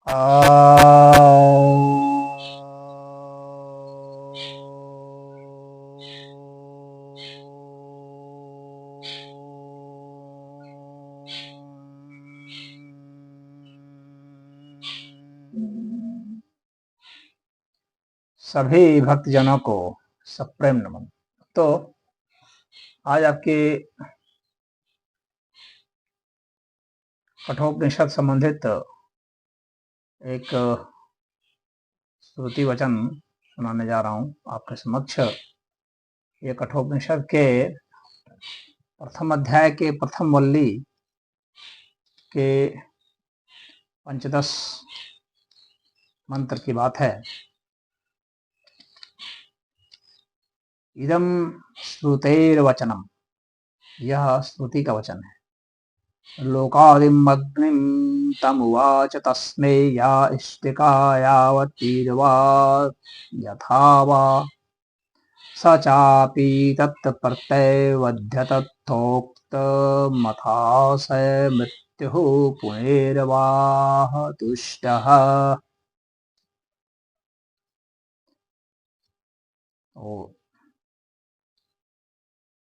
सभी भक्तजनों को सप्रेम नमन। तो आज आपके कठोपनिषद संबंधित एक श्रुति वचन सुनाने जा रहा हूं आपके समक्ष। ये कठोपनिषद के प्रथम अध्याय के प्रथम वल्ली के पंचदश मंत्र की बात है। इदम श्रुतेर्वचनम, यह श्रुति का वचन है। लोकादिम अग्निम तमुवाच तस्मै या इष्टिका यावतीर्वा यथा वा स चापि तत्प्रत्यवध्यतथोक्तमथास मृत्युः पुनर्वाह तुष्टः।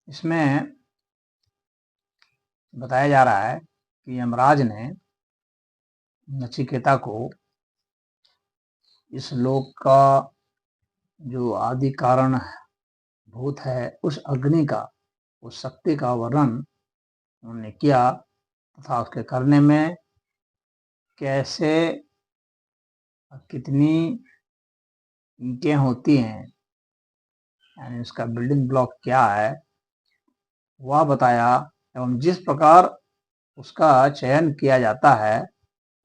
इसमें बताया जा रहा है कि यमराज ने नचिकेता को इस लोक का जो आदि कारण भूत है उस अग्नि का, उस शक्ति का वर्णन उन्होंने किया तथा उसके करने में कैसे कितनी ईंटें होती हैं, यानी उसका बिल्डिंग ब्लॉक क्या है वह बताया, एवं जिस प्रकार उसका चयन किया जाता है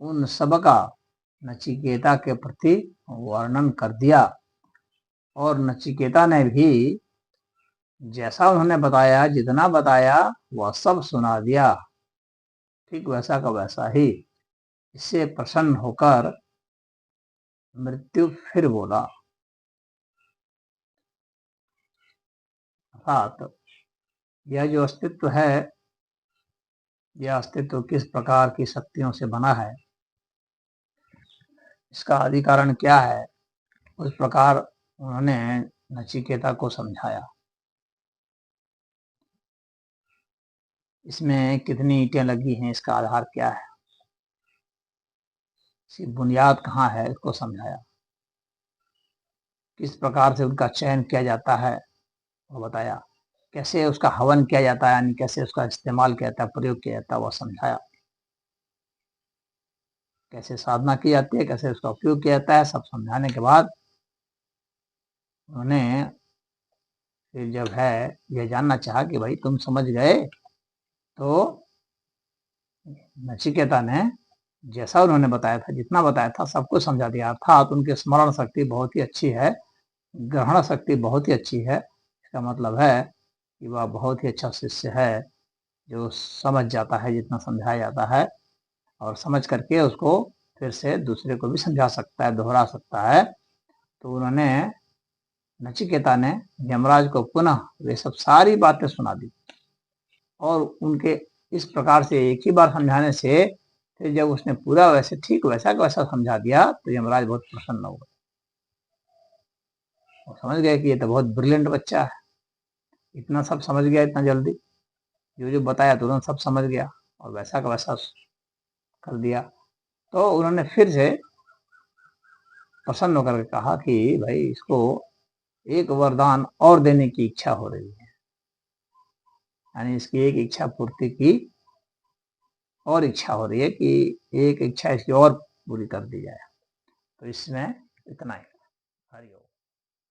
उन सब का नचिकेता के प्रति वर्णन कर दिया। और नचिकेता ने भी जैसा उन्होंने बताया, जितना बताया वह सब सुना दिया, ठीक वैसा का वैसा ही। इससे प्रसन्न होकर मृत्यु फिर बोला, अर्थात यह जो अस्तित्व है, यह अस्तित्व किस प्रकार की शक्तियों से बना है, इसका आदि कारण क्या है, उस प्रकार उन्होंने नचिकेता को समझाया। इसमें कितनी ईंटें लगी हैं, इसका आधार क्या है, इसकी बुनियाद कहाँ है, इसको समझाया। किस प्रकार से उनका चयन किया जाता है वो बताया। कैसे उसका हवन किया जाता है, यानी कैसे उसका इस्तेमाल किया जाता है, प्रयोग किया जाता है, वो समझाया। कैसे साधना की जाती है, कैसे उसका उपयोग किया जाता है, सब समझाने के बाद उन्होंने फिर जब है यह जानना चाहा कि भाई तुम समझ गए, तो नचिकेता ने जैसा उन्होंने बताया था, जितना बताया था सब कुछ समझा दिया। अर्थात उनकी स्मरण शक्ति बहुत ही अच्छी है, ग्रहण शक्ति बहुत ही अच्छी है। इसका मतलब है कि वह बहुत ही अच्छा शिष्य है, जो समझ जाता है जितना समझाया जाता है, और समझ करके उसको फिर से दूसरे को भी समझा सकता है, दोहरा सकता है। तो उन्होंने, नचिकेता ने यमराज को पुनः वे सब सारी बातें सुना दी, और उनके इस प्रकार से एक ही बार समझाने से फिर जब उसने पूरा वैसे ठीक वैसा का वैसा समझा दिया तो यमराज बहुत प्रसन्न हो गए। वो समझ गए कि ये तो बहुत ब्रिलियंट बच्चा है, इतना सब समझ गया इतना जल्दी, जो जो बताया तुरंत सब समझ गया और वैसा का वैसा कर दिया। तो उन्होंने फिर से प्रसन्न होकर कहा कि भाई इसको एक वरदान और देने की इच्छा हो रही है, यानी इसकी एक इच्छा पूर्ति की और इच्छा हो रही है कि एक इच्छा इसकी और पूरी कर दी जाए। तो इसमें इतना ही। हरि ओम।